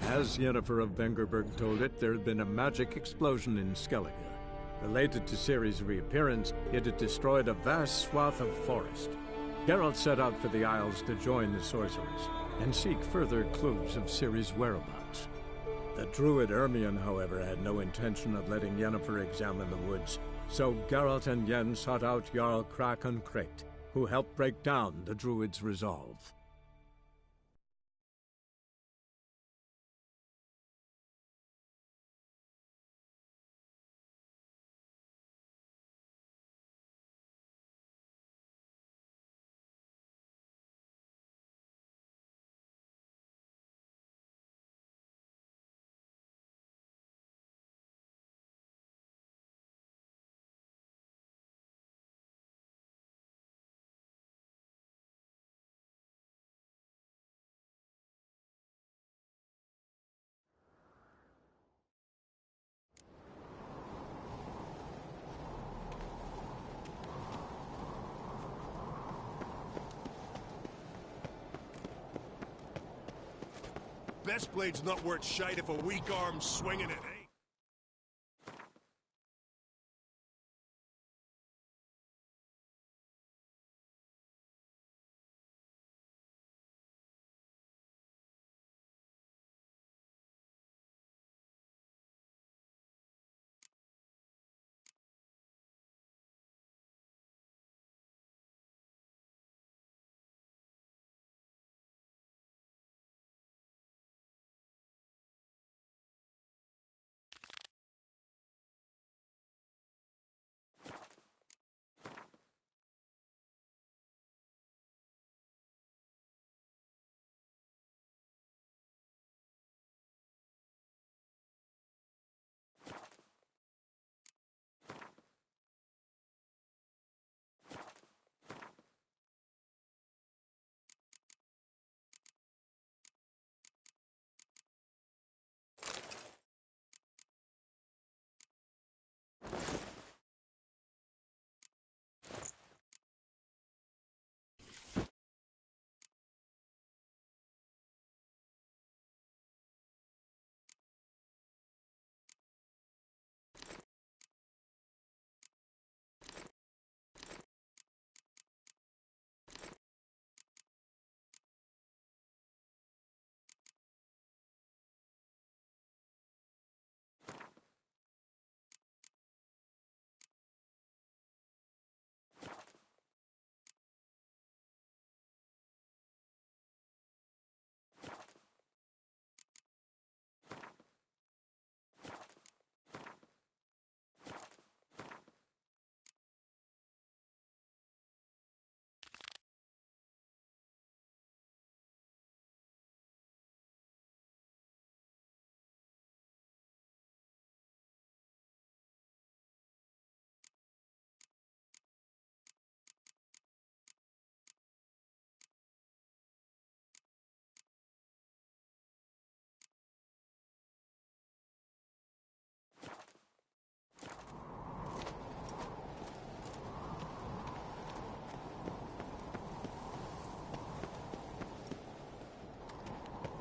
As Yennefer of Vengerberg told it, there had been a magic explosion in Skellige. Related to Ciri's reappearance, it had destroyed a vast swath of forest. Geralt set out for the Isles to join the sorcerers, and seek further clues of Ciri's whereabouts. The druid Ermion, however, had no intention of letting Yennefer examine the woods, so Geralt and Yen sought out Jarl Krakon Krayt, who helped break down the druid's resolve. Best blade's not worth shite if a weak arm's swinging it, eh?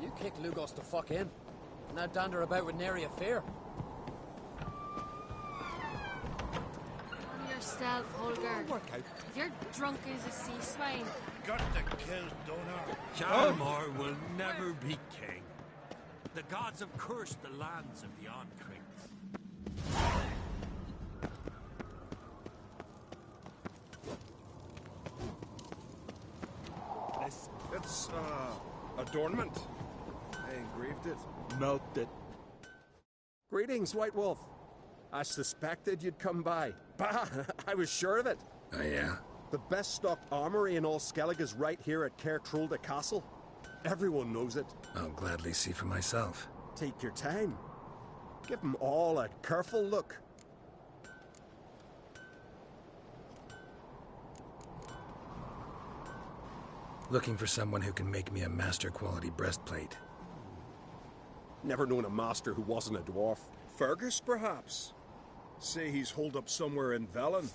You kicked Lugos the fuck in. Now dander about with nary a fear. Calm yourself, Holger. If you're drunk as a sea swine. Got to kill Donar. Calmar will never be king. The gods have cursed the lands of the Oncrits. It's adornment. I engraved it. Melted. Greetings, White Wolf. I suspected you'd come by. Bah, I was sure of it. Oh, yeah? The best stocked armory in all Skellige is right here at Caer Trolde Castle. Everyone knows it. I'll gladly see for myself. Take your time. Give them all a careful look. Looking for someone who can make me a master quality breastplate. Never known a master who wasn't a dwarf. Fergus, perhaps? Say he's holed up somewhere in Velen.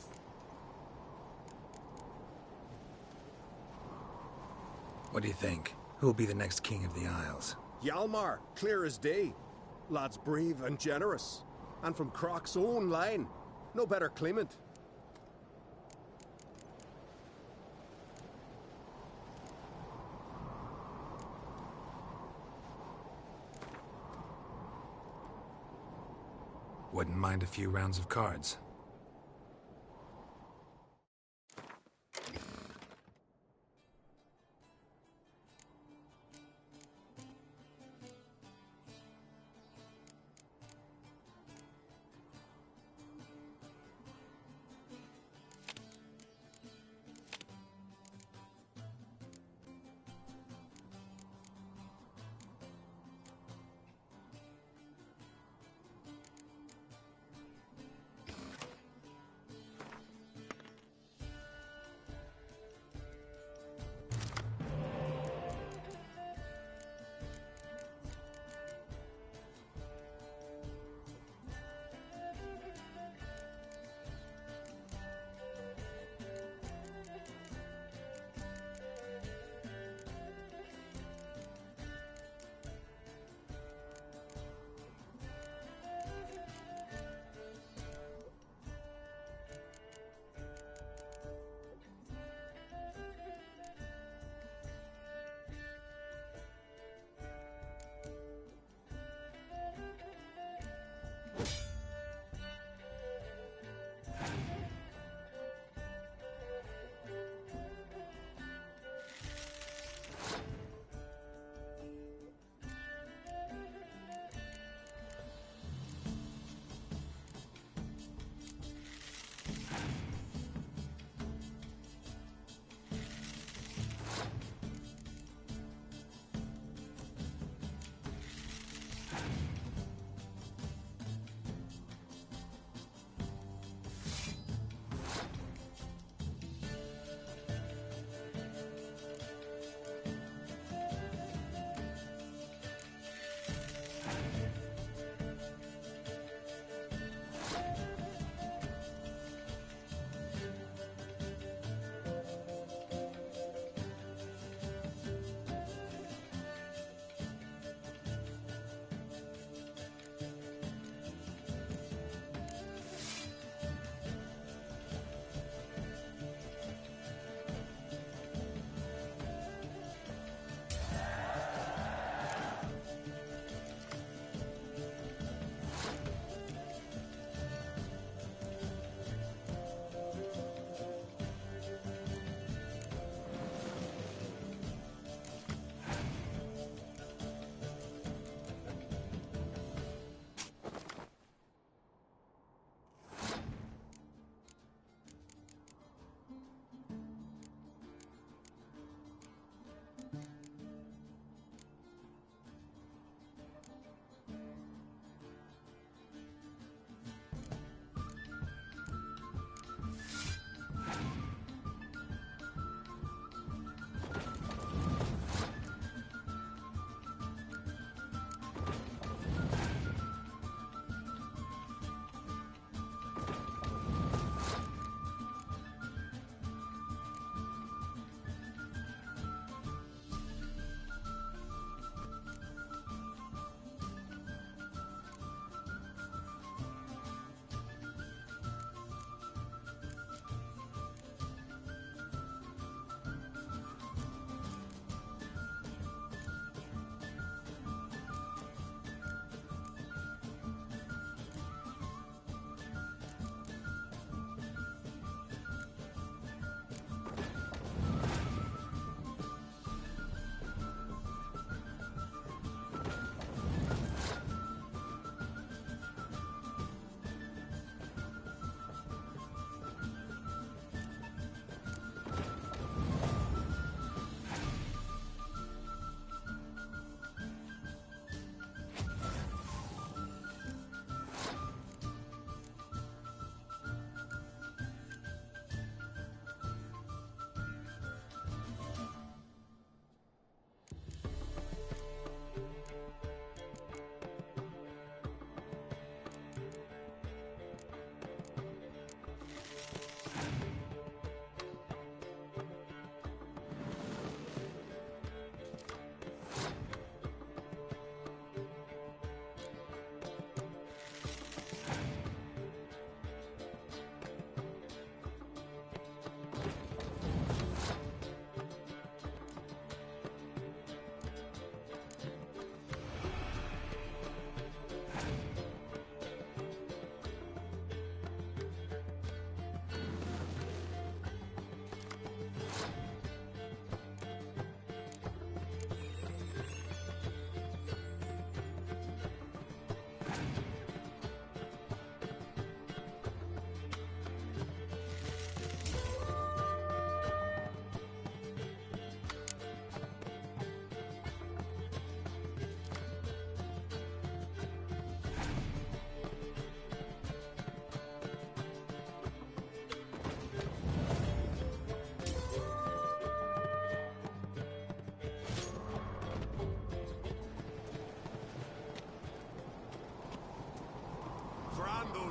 What do you think? Who will be the next king of the Isles? Hjalmar, clear as day. Lad's brave and generous. And from Croc's own line. No better claimant. Wouldn't mind a few rounds of cards.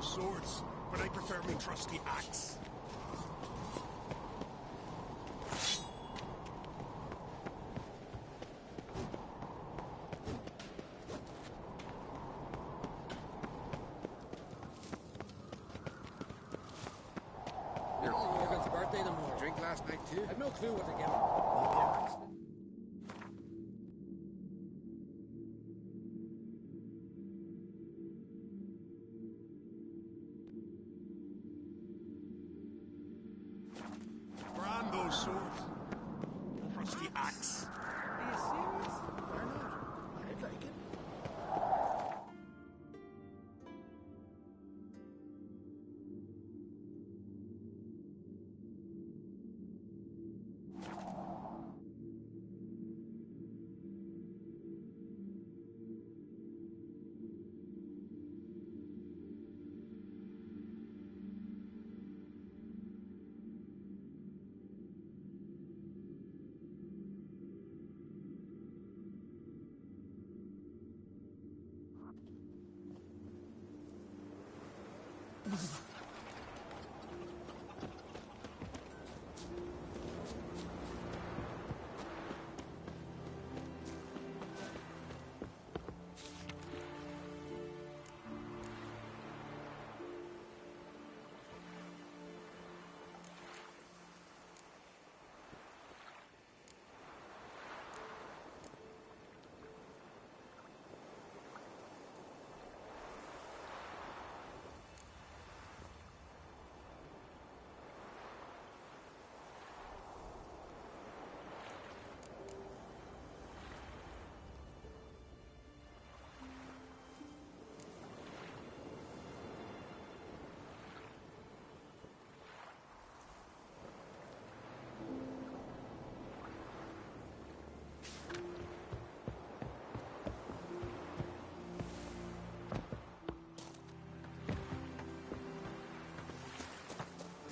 swords, but I prefer my trusty axe. Morgan's birthday tomorrow. Drink last night too? I've no clue what to give him. Maybe an accident. Brand those swords. Trusty axe. Are you serious? Why not? I'd like it.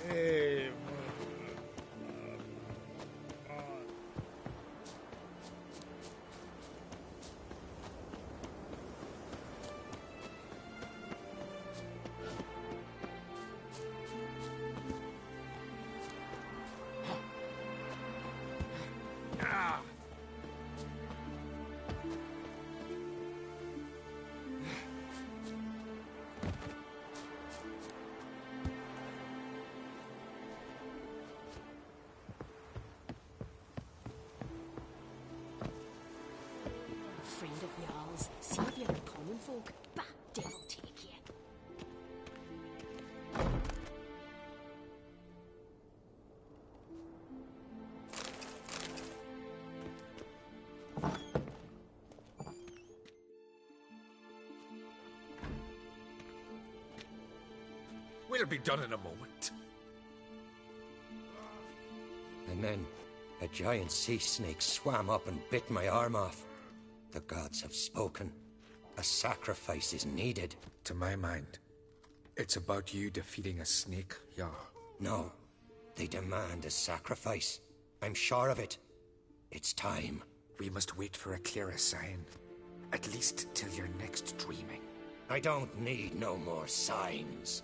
Hey. Friend of Jarl's, saviour of common folk. Bah, devil take you. We'll be done in a moment. And then a giant sea snake swam up and bit my arm off. The gods have spoken. A sacrifice is needed. To my mind, it's about you defeating a snake, Jarl. No, they demand a sacrifice. I'm sure of it. It's time. We must wait for a clearer sign. At least till your next dreaming. I don't need no more signs.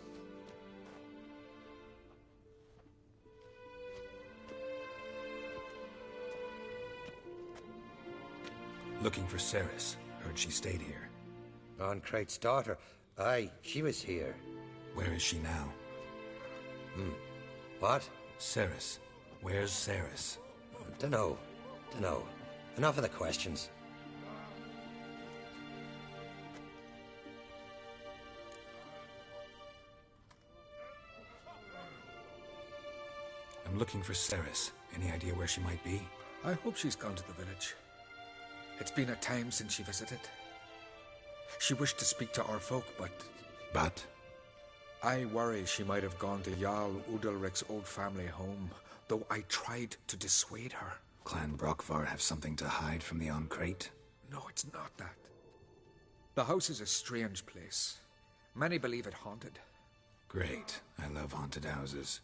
Looking for Cerys. Heard she stayed here. Oncrate's daughter. Aye, she was here. Where is she now? What? Cerys. Where's Cerys? Dunno. Enough of the questions. I'm looking for Cerys. Any idea where she might be? I hope she's gone to the village. It's been a time since she visited. She wished to speak to our folk, but... But? I worry she might have gone to Jarl Udalric's old family home, though I tried to dissuade her. Clan Brockvar have something to hide from the Oncrate? No, it's not that. The house is a strange place. Many believe it haunted. Great. I love haunted houses.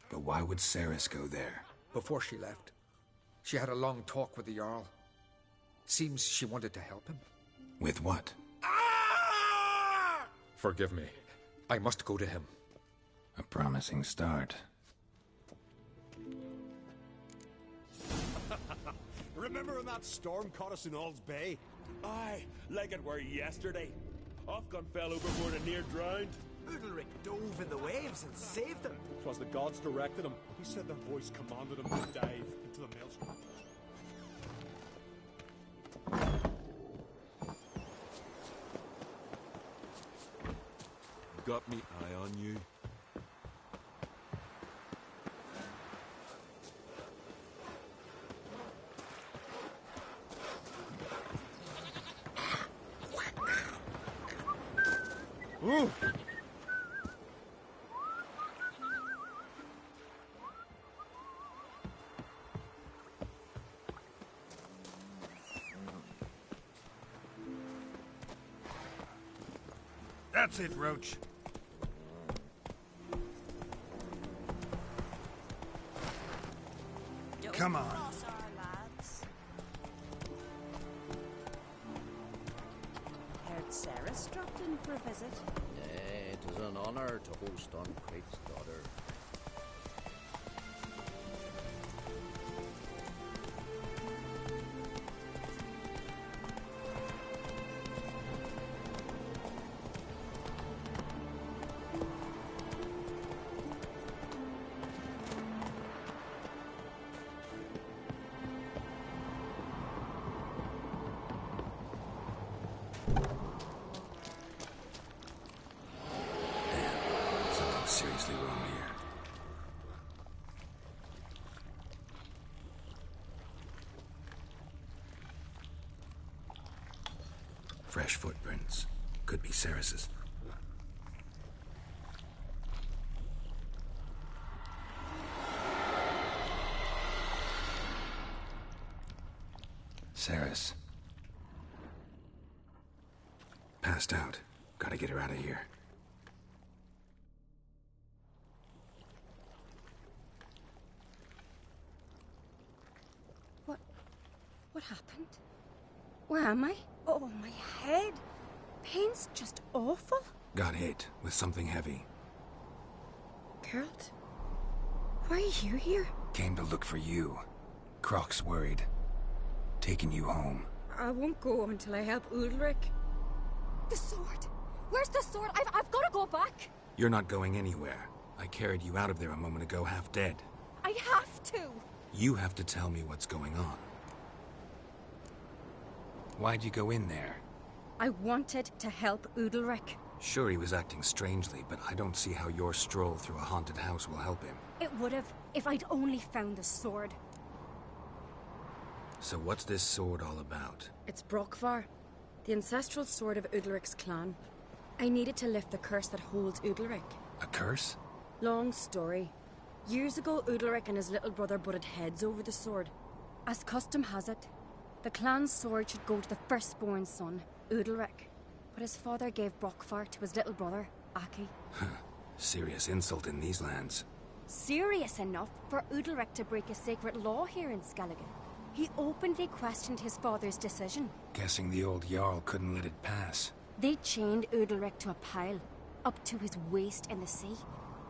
But why would Cerys go there? Before she left, she had a long talk with the Jarl. Seems she wanted to help him. With what? Forgive me. I must go to him. A promising start. Remember when that storm caught us in Ald's Bay? Aye, like it were yesterday. Ofcom fell overboard and near drowned. Udalric dove in the waves and saved them. 'Twas the gods directed him. He said their voice commanded him to dive into the maelstrom. Got me eye on you. Ooh! That's it, Roach. Come on. Heard Sarah's dropped in for a visit. It is an honor to host Uncrate's daughter. Seriously wrong here. Fresh footprints. Could be Ceres's. Ceres. Passed out. Gotta get her out of here. What happened? Where am I? Oh, my head. Pain's just awful. Got hit with something heavy. Geralt? Why are you here? Came to look for you. Croc's worried. Taking you home. I won't go until I help Udalric. The sword! Where's the sword? I've got to go back! You're not going anywhere. I carried you out of there a moment ago half dead. I have to! You have to tell me what's going on. Why'd you go in there? I wanted to help Udalric. Sure, he was acting strangely, but I don't see how your stroll through a haunted house will help him. It would have, if I'd only found the sword. So what's this sword all about? It's Brokvar, the ancestral sword of Udalric's clan. I needed to lift the curse that holds Udalric. A curse? Long story. Years ago, Udalric and his little brother butted heads over the sword. As custom has it, the clan's sword should go to the firstborn son, Udalric. But his father gave Brokvar to his little brother, Aki. Serious insult in these lands. Serious enough for Udalric to break a sacred law here in Skellige. He openly questioned his father's decision. Guessing the old Jarl couldn't let it pass. They chained Udalric to a pile, up to his waist in the sea.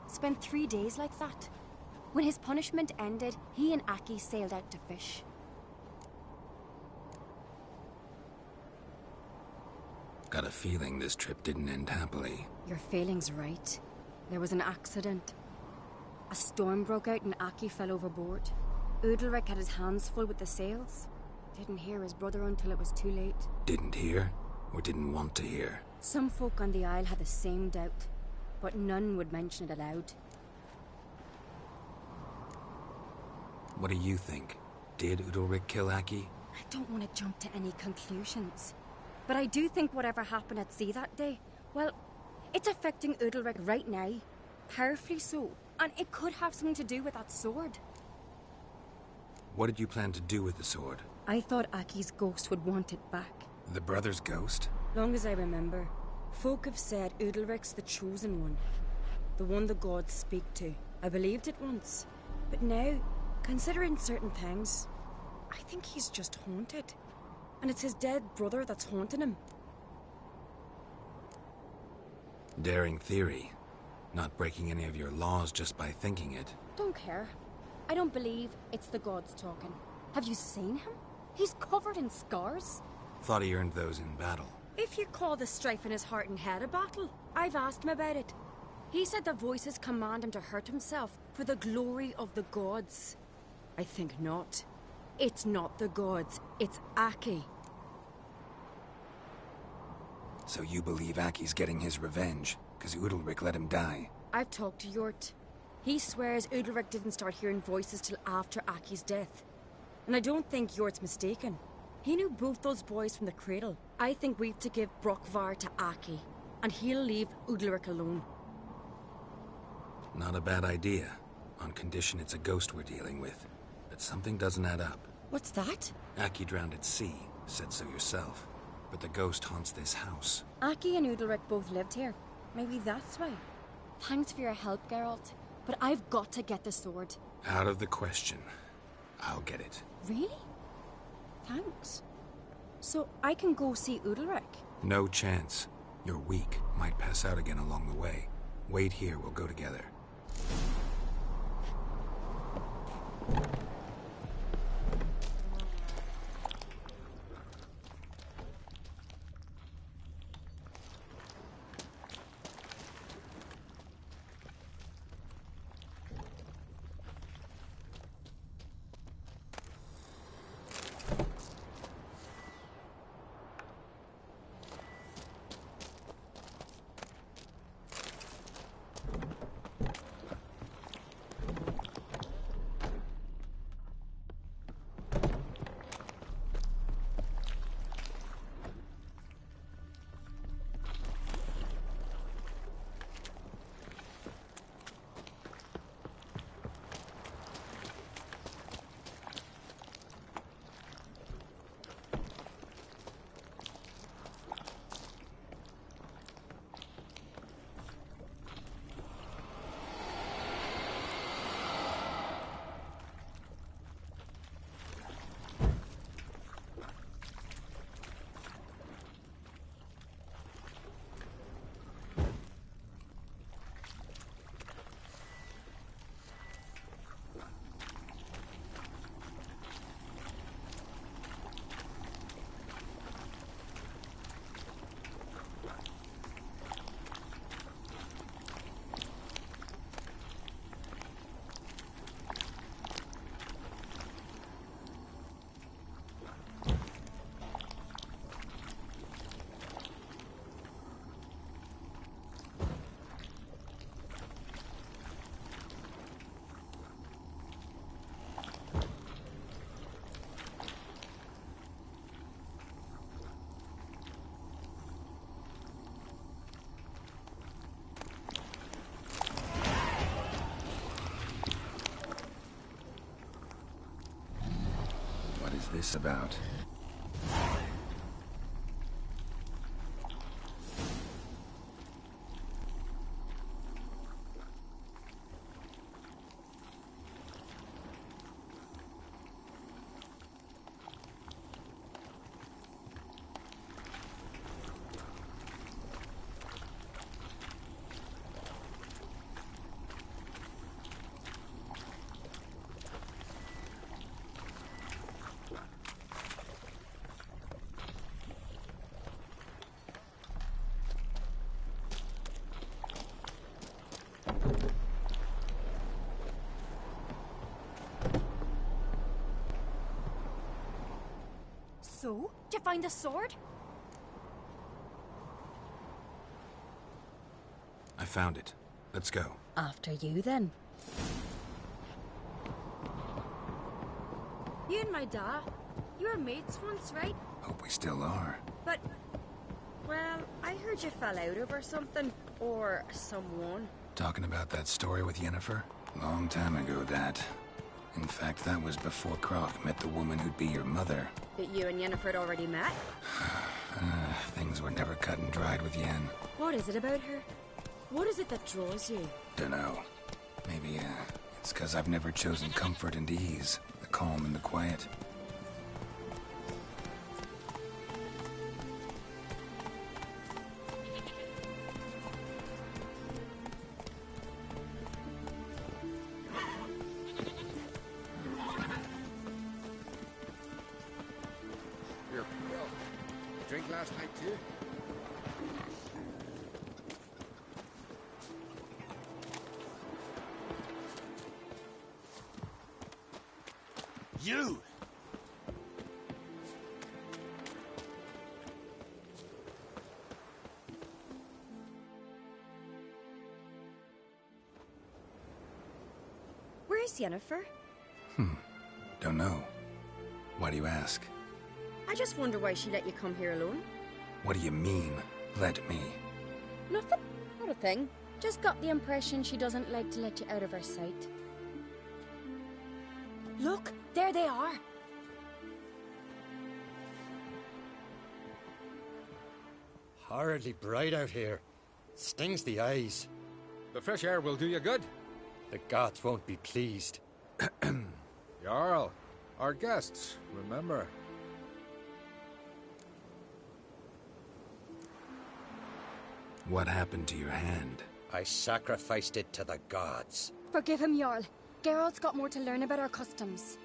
Spent 3 days like that. When his punishment ended, he and Aki sailed out to fish. Got a feeling this trip didn't end happily. Your feeling's right. There was an accident. A storm broke out and Aki fell overboard. Udalric had his hands full with the sails. Didn't hear his brother until it was too late. Didn't hear? Or didn't want to hear? Some folk on the Isle had the same doubt, but none would mention it aloud. What do you think? Did Udalric kill Aki? I don't want to jump to any conclusions. But I do think whatever happened at sea that day, well, it's affecting Udalric right now. Powerfully so. And it could have something to do with that sword. What did you plan to do with the sword? I thought Aki's ghost would want it back. The brother's ghost? Long as I remember, folk have said Udalric's the chosen one. The one the gods speak to. I believed it once. But now, considering certain things, I think he's just haunted. And it's his dead brother that's haunting him. Daring theory. Not breaking any of your laws just by thinking it. Don't care. I don't believe it's the gods talking. Have you seen him? He's covered in scars. Thought he earned those in battle. If you call the strife in his heart and head a battle, I've asked him about it. He said the voices command him to hurt himself for the glory of the gods. I think not. It's not the gods, it's Aki. So you believe Aki's getting his revenge, because Udalric let him die? I've talked to Yort. He swears Udalric didn't start hearing voices till after Aki's death. And I don't think Yort's mistaken. He knew both those boys from the cradle. I think we've to give Brokvar to Aki, and he'll leave Udalric alone. Not a bad idea, on condition it's a ghost we're dealing with. But something doesn't add up. What's that? Aki drowned at sea, said so yourself. But the ghost haunts this house. Aki and Udalric both lived here. Maybe that's why. Thanks for your help, Geralt. But I've got to get the sword. Out of the question. I'll get it. Really? Thanks. So I can go see Udalric? No chance. You're weak. Might pass out again along the way. Wait here, we'll go together. This about? So, did you find the sword? I found it. Let's go. After you, then. You and my dad, you were mates once, right? Hope we still are. But, well, I heard you fell out over something. Or someone. Talking about that story with Yennefer? Long time ago, that. In fact, that was before Croc met the woman who'd be your mother. That you and Yennefer had already met? Things were never cut and dried with Yen. What is it about her? What is it that draws you? Dunno. Maybe, it's 'cause I've never chosen comfort and ease. The calm and the quiet. drink last night too? You! Where's Yennefer? Don't know. Why do you ask? I just wonder why she let you come here alone. What do you mean, let me? Nothing. Not a thing. Just got the impression she doesn't like to let you out of her sight. Look, there they are. Horridly bright out here. Stings the eyes. The fresh air will do you good. The gods won't be pleased. Jarl, our guests, remember. What happened to your hand? I sacrificed it to the gods. Forgive him, Jarl. Geralt's got more to learn about our customs.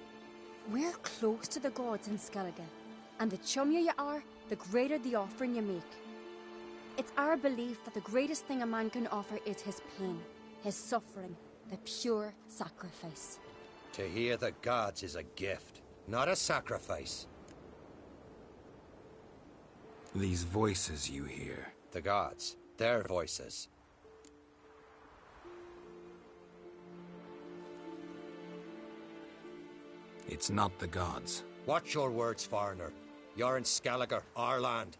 We're close to the gods in Skellige, and the chummier you are, the greater the offering you make. It's our belief that the greatest thing a man can offer is his pain, his suffering, the pure sacrifice. To hear the gods is a gift, not a sacrifice. These voices you hear. The gods, their voices. It's not the gods. Watch your words, foreigner. You're in Skellige, our land,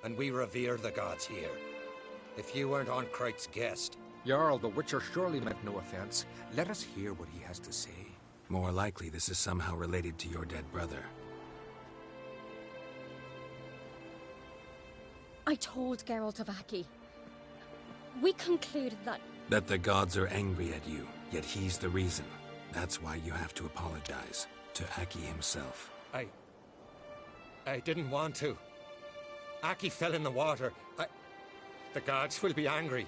and we revere the gods here. If you weren't on Crite's guest... Jarl, the Witcher surely meant no offense. Let us hear what he has to say. More likely this is somehow related to your dead brother. I told Geralt of Aki. We concluded that... That the gods are angry at you, yet he's the reason. That's why you have to apologize. To Aki himself. I didn't want to. Aki fell in the water. The gods will be angry.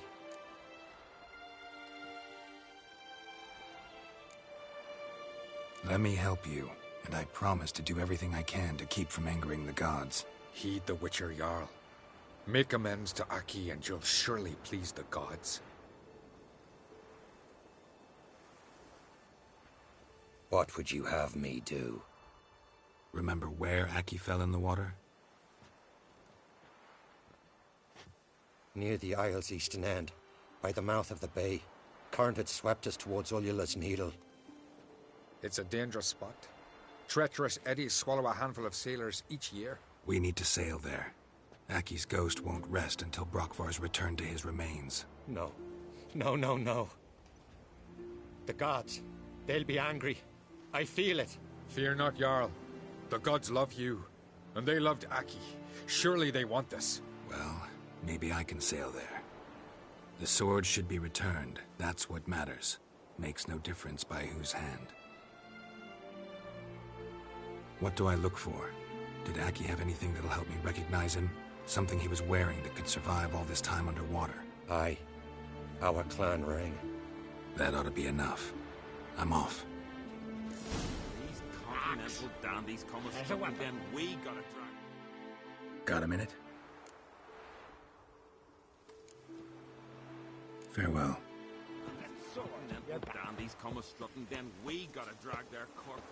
Let me help you, and I promise to do everything I can to keep from angering the gods. Heed the Witcher, Jarl. Make amends to Aki and you'll surely please the gods. What would you have me do? Remember where Aki fell in the water? Near the Isle's eastern end, by the mouth of the bay. Current had swept us towards Ullula's Needle. It's a dangerous spot. Treacherous eddies swallow a handful of sailors each year. We need to sail there. Aki's ghost won't rest until Brokvar's returned to his remains. No. No. The gods, they'll be angry. I feel it. Fear not, Jarl. The gods love you, and they loved Aki. Surely they want this. Well, maybe I can sail there. The sword should be returned. That's what matters. Makes no difference by whose hand. What do I look for? Did Aki have anything that'll help me recognize him? Something he was wearing that could survive all this time underwater? Aye. Our clan ring. That ought to be enough. I'm off. These continental dandies come us up, and then we gotta drag. Got a minute? Farewell. Continental dandies come a-strutting, then we gotta drag their corpses.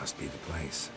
must be the place.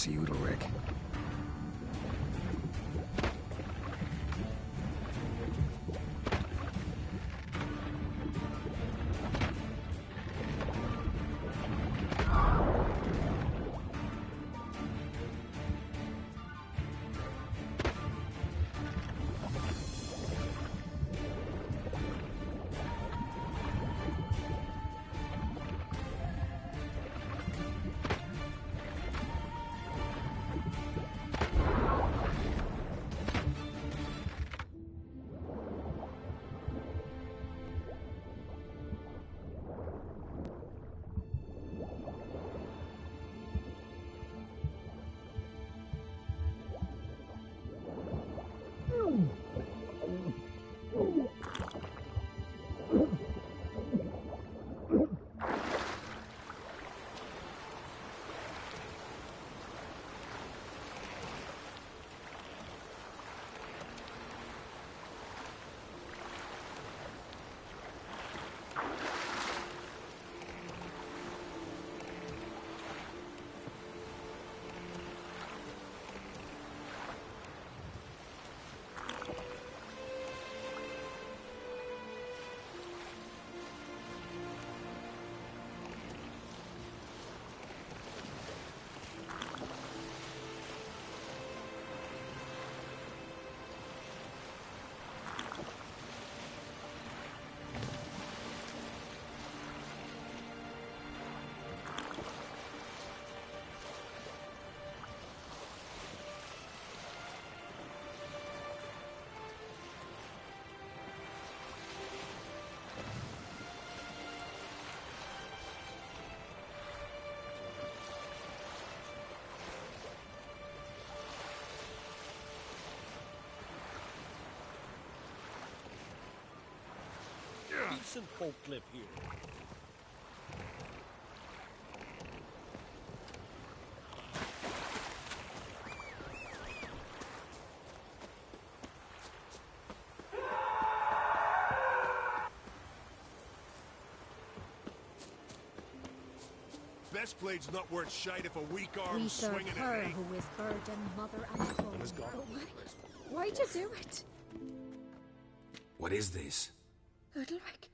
see Udalric. decent folk live here. Best blade's not worth shite if a weak We arm's serve swinging her at me. who is virgin, mother, and home. Why'd you do it? What is this? Udalric.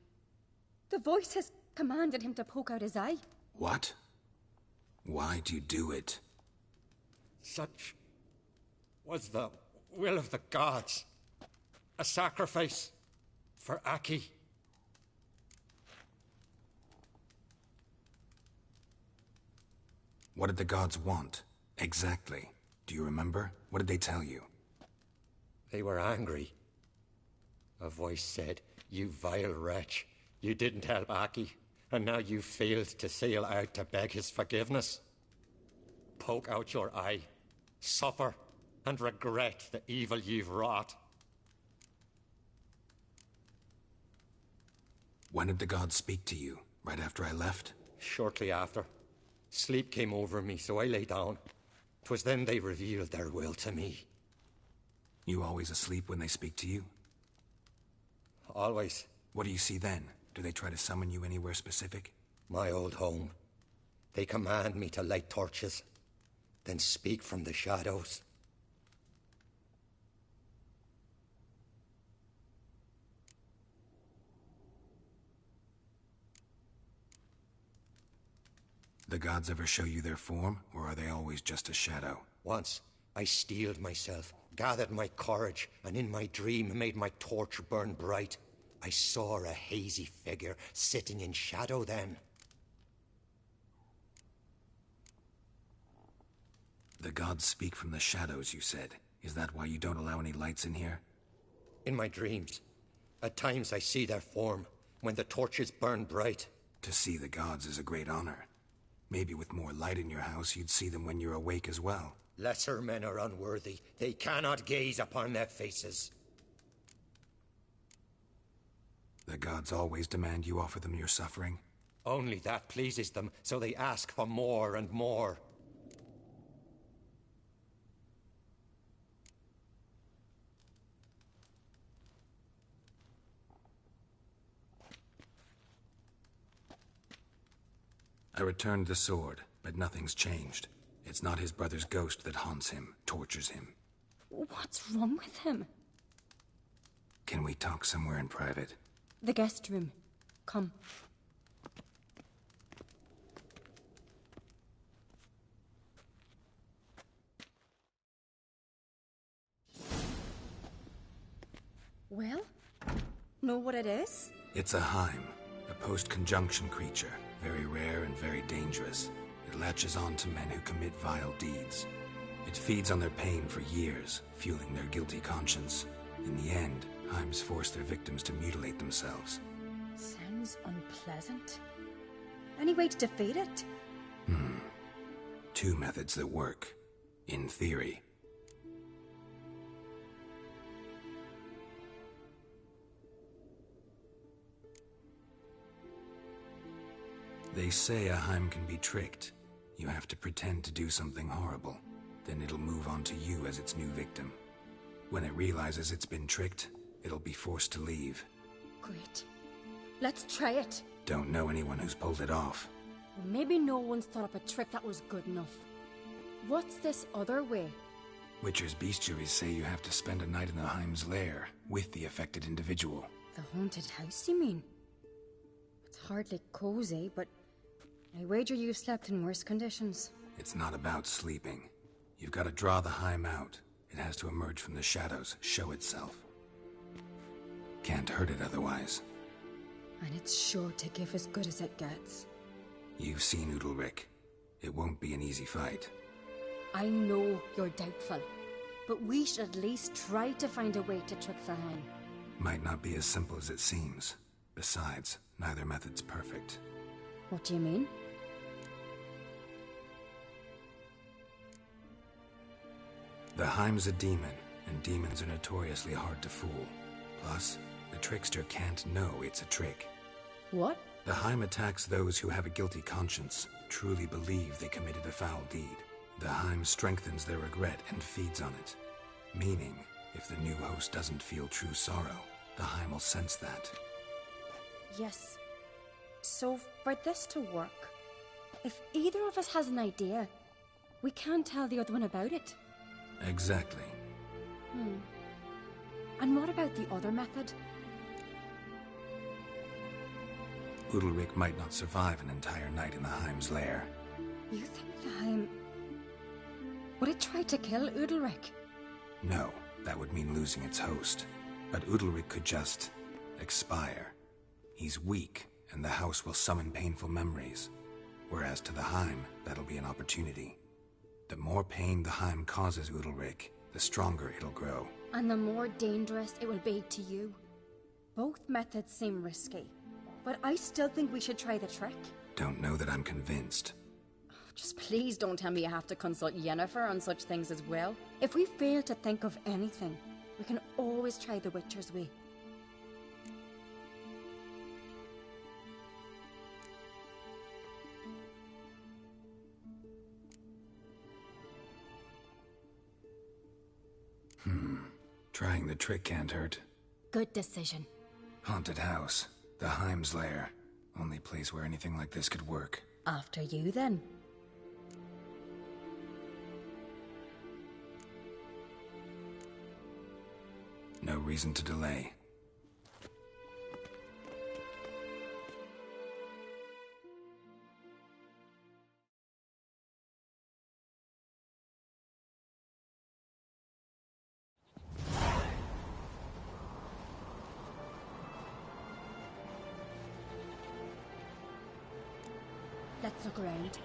The voice has commanded him to poke out his eye. What? Why'd you do it? Such was the will of the gods. A sacrifice for Aki. What did the gods want? Exactly. Do you remember? What did they tell you? They were angry. A voice said, "You vile wretch, you didn't help Aki, and now you failed to sail out to beg his forgiveness. Poke out your eye, suffer, and regret the evil you've wrought." When did the gods speak to you? Right after I left? Shortly after. Sleep came over me, so I lay down. 'Twas then they revealed their will to me. You always asleep when they speak to you? Always. What do you see then? Do they try to summon you anywhere specific? My old home. They command me to light torches, then speak from the shadows. The gods ever show you their form, or are they always just a shadow? Once, I steeled myself, gathered my courage, and in my dream made my torch burn bright. I saw a hazy figure sitting in shadow then. The gods speak from the shadows, you said. Is that why you don't allow any lights in here? In my dreams. At times I see their form, when the torches burn bright. To see the gods is a great honor. Maybe with more light in your house, you'd see them when you're awake as well. Lesser men are unworthy. They cannot gaze upon their faces. The gods always demand you offer them your suffering? Only that pleases them, so they ask for more and more. I returned the sword, but nothing's changed. It's not his brother's ghost that haunts him, tortures him. What's wrong with him? Can we talk somewhere in private? The guest room. Come. Well, know what it is? It's a Heim, a post-conjunction creature. Very rare and very dangerous. It latches on to men who commit vile deeds. It feeds on their pain for years, fueling their guilty conscience. In the end, Heims force their victims to mutilate themselves. Sounds unpleasant. Any way to defeat it? Two methods that work. In theory. They say a Heim can be tricked. You have to pretend to do something horrible. Then it'll move on to you as its new victim. When it realizes it's been tricked, it'll be forced to leave. Great. Let's try it. Don't know anyone who's pulled it off. Well, maybe no one's thought up a trick that was good enough. What's this other way? Witcher's bestiaries say you have to spend a night in the Heim's lair with the affected individual. The haunted house, you mean? It's hardly cozy, but I wager you slept in worse conditions. It's not about sleeping. You've got to draw the Heim out. It has to emerge from the shadows, show itself. Can't hurt it otherwise. And it's sure to give as good as it gets. You've seen Udalric. It won't be an easy fight. I know you're doubtful, but we should at least try to find a way to trick the Heim. Might not be as simple as it seems. Besides, neither method's perfect. What do you mean? The Heim's a demon, and demons are notoriously hard to fool. Plus, The trickster can't know it's a trick. What? The Heim attacks those who have a guilty conscience, truly believe they committed a foul deed. The Heim strengthens their regret and feeds on it. Meaning, if the new host doesn't feel true sorrow, the Heim will sense that. Yes. So, for this to work, if either of us has an idea, we can't tell the other one about it. Exactly. And what about the other method? Udalryk might not survive an entire night in the Heim's lair. You think the Heim... would it try to kill Udalryk? No, that would mean losing its host. But Udalryk could just... expire. He's weak, and the house will summon painful memories. Whereas to the Heim, that'll be an opportunity. The more pain the Heim causes Udalryk, the stronger it'll grow. And the more dangerous it will be to you. Both methods seem risky, but I still think we should try the trick. Don't know that I'm convinced. Just please don't tell me you have to consult Yennefer on such things as well. If we fail to think of anything, we can always try the Witcher's way. Trying the trick can't hurt. Good decision. Haunted house. The Heim's lair. Only place where anything like this could work. After you, then. No reason to delay. Let's look around.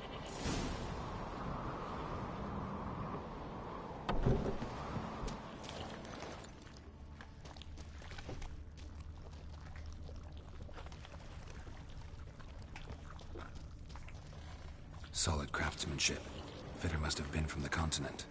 Solid craftsmanship. Fitter must have been from the continent.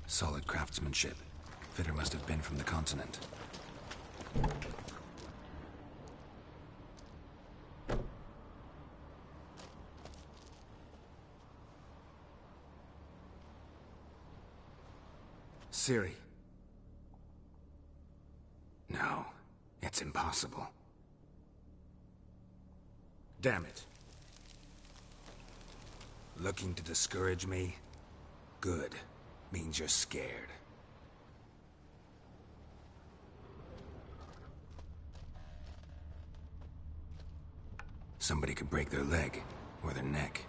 Solid craftsmanship. Fitter must have been from the continent. Ciri. No, it's impossible. Damn it. Looking to discourage me? Good. Means you're scared. Somebody could break their leg, or their neck.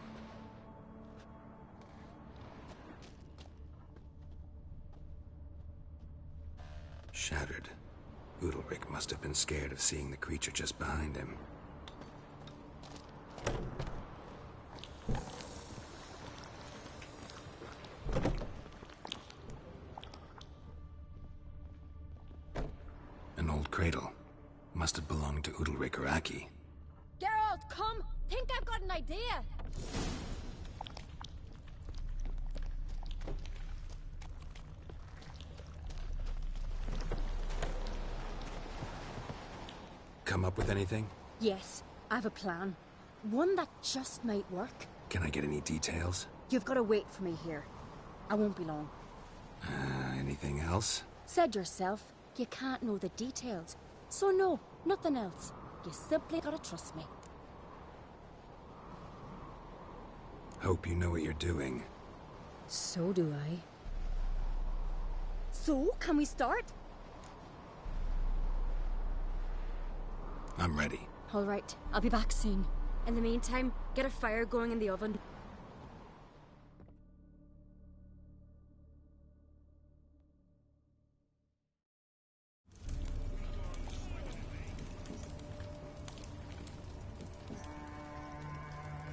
Shattered. Udalryk must have been scared of seeing the creature just behind him. An old cradle. Must have belonged to Udalryk or Aki. Geralt, come! Think I've got an idea! come up with anything? Yes, I have a plan. One that just might work. Can I get any details? You've got to wait for me here. I won't be long. Anything else? Said yourself, you can't know the details. So no, nothing else. You simply gotta trust me. Hope you know what you're doing. So do I. So, can we start? I'm ready. All right, I'll be back soon. In the meantime, get a fire going in the oven.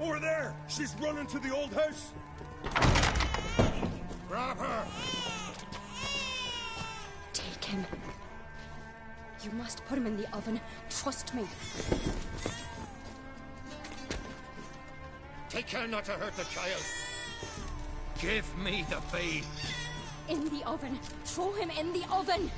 Over there! She's running to the old house! Grab her! Take him. You must put him in the oven. Trust me. Take care not to hurt the child. Give me the babe. In the oven. Throw him in the oven.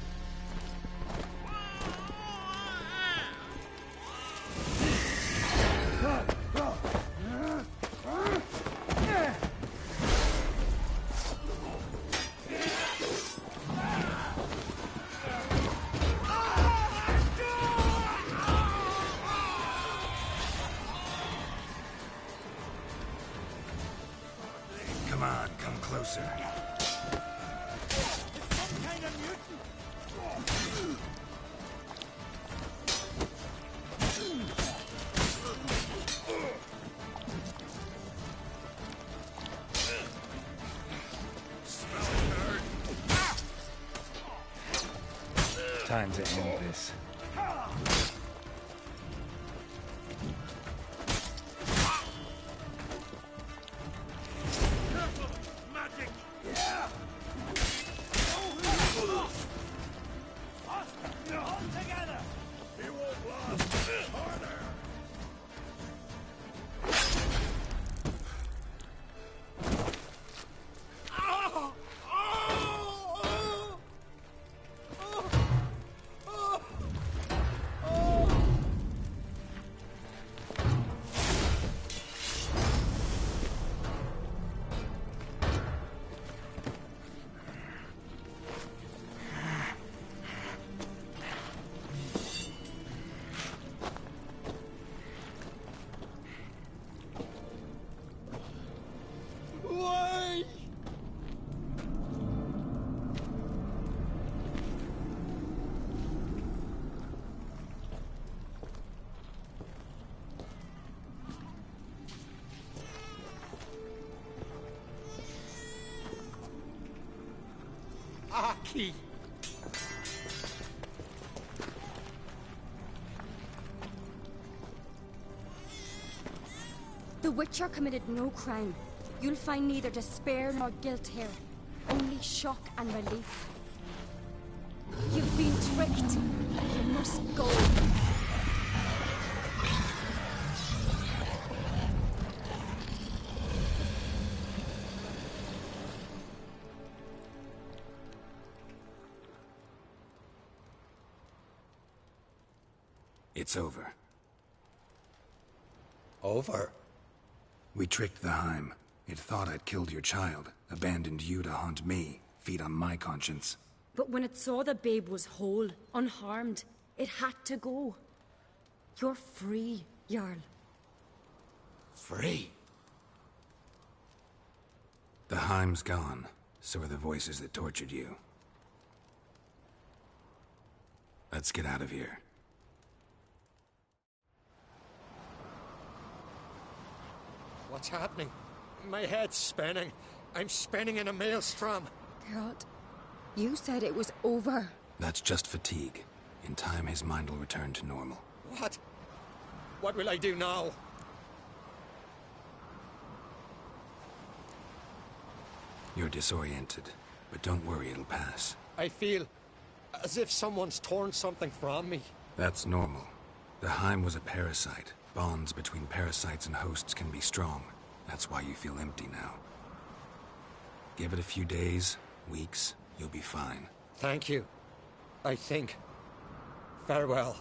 Come on, come closer. Time to end this. Aki! The Witcher committed no crime. You'll find neither despair nor guilt here. Only shock and relief. You've been tricked. You must go. It's over. Over? We tricked the Heim. It thought I'd killed your child, abandoned you to haunt me, feed on my conscience. But when it saw the babe was whole, unharmed, it had to go. You're free, Jarl. Free? The Heim's gone, so are the voices that tortured you. Let's get out of here. What's happening? My head's spinning. I'm spinning in a maelstrom. Geralt, you said it was over. That's just fatigue. In time, his mind will return to normal. What? What will I do now? You're disoriented, but don't worry, it'll pass. I feel as if someone's torn something from me. That's normal. The Heim was a parasite. Bonds between parasites and hosts can be strong. That's why you feel empty now. Give it a few days, weeks, you'll be fine. Thank you. I think. Farewell.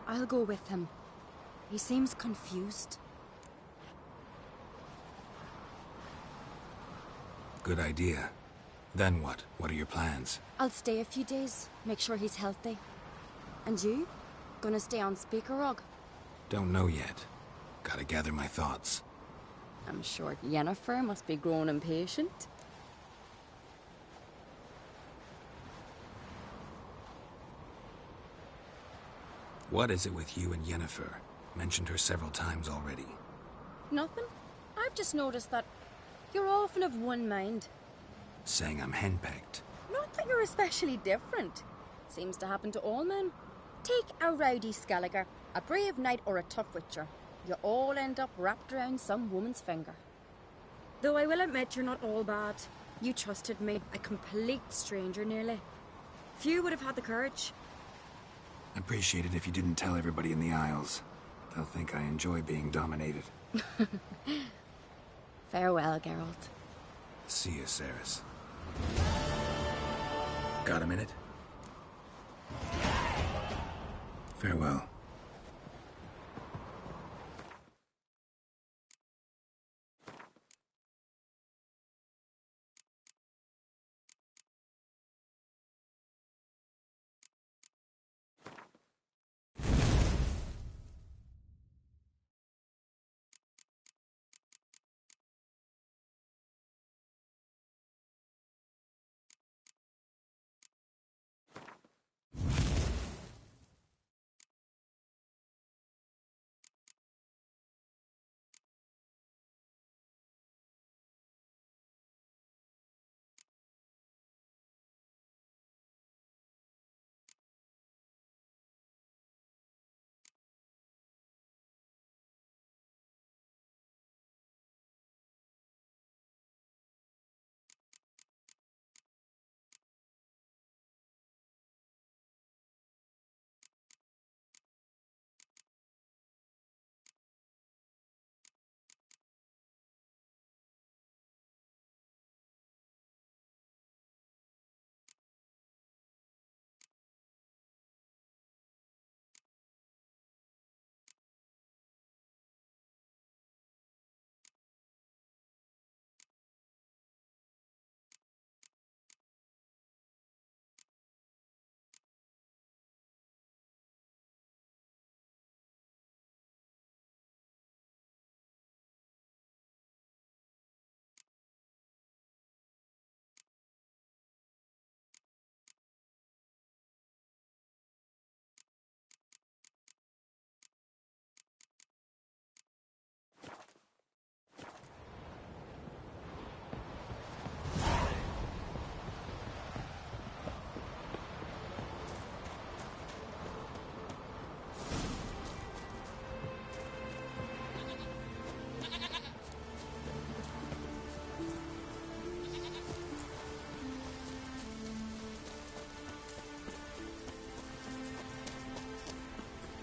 I'll go with him. He seems confused. Good idea. Then what? What are your plans? I'll stay a few days, make sure he's healthy. And you? Gonna stay on Speaker Rog? Don't know yet. Gotta gather my thoughts. I'm sure Yennefer must be growing impatient. What is it with you and Yennefer? Mentioned her several times already. Nothing. I've just noticed that you're often of one mind. Saying I'm henpecked. Not that you're especially different. Seems to happen to all men. Take a rowdy Skelliger, a brave knight or a tough witcher. You all end up wrapped around some woman's finger. Though I will admit you're not all bad. You trusted me, a complete stranger nearly. Few would have had the courage. I'd appreciate it if you didn't tell everybody in the Isles. They'll think I enjoy being dominated. Farewell, Geralt. See you, Cerys. Got a minute? Farewell.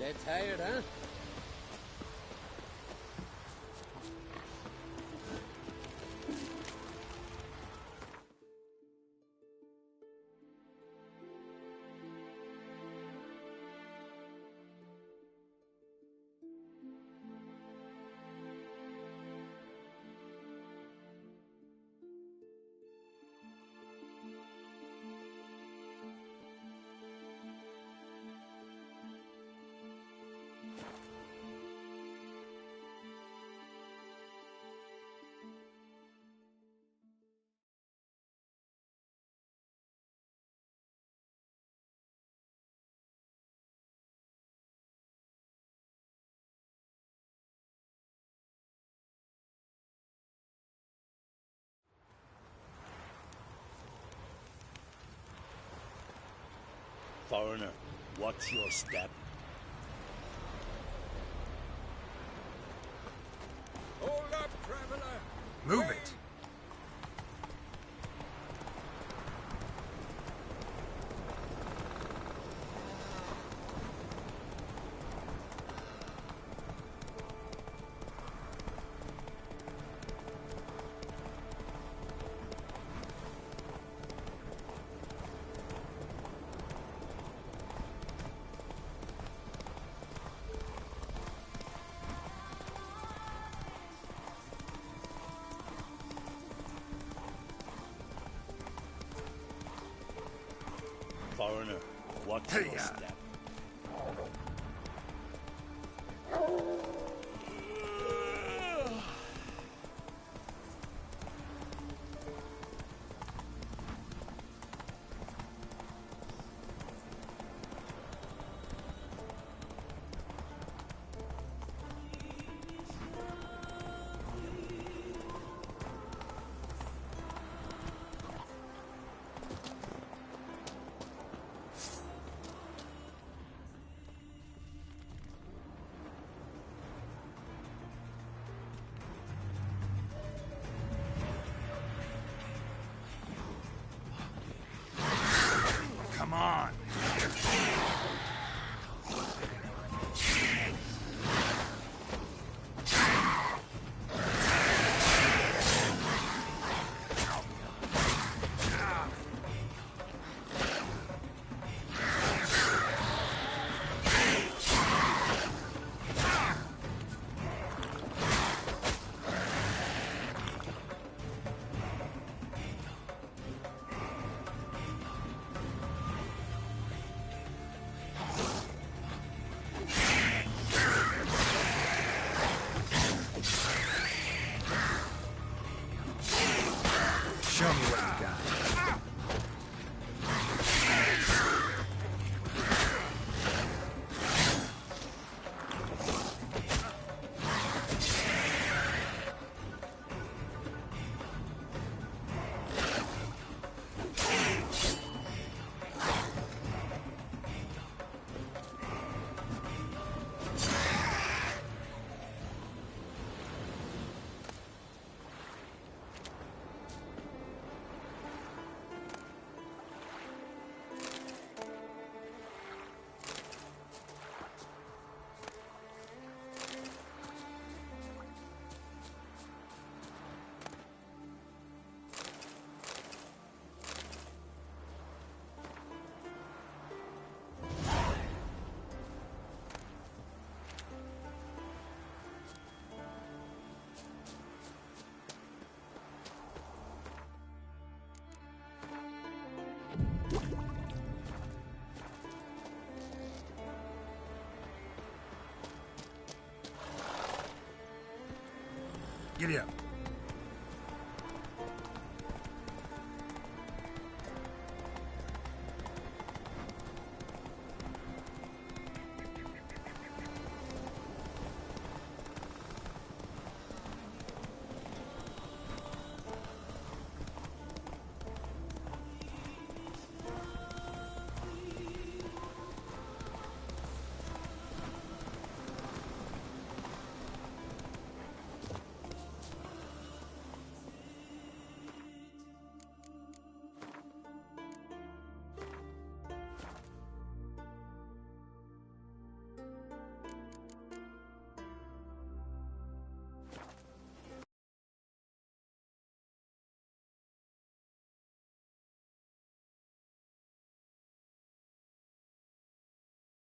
Dead tired, huh? Foreigner, watch your step. Hold up, traveler! Move it! corner. Watch your step. Come on. Show me what you got. Giddy up.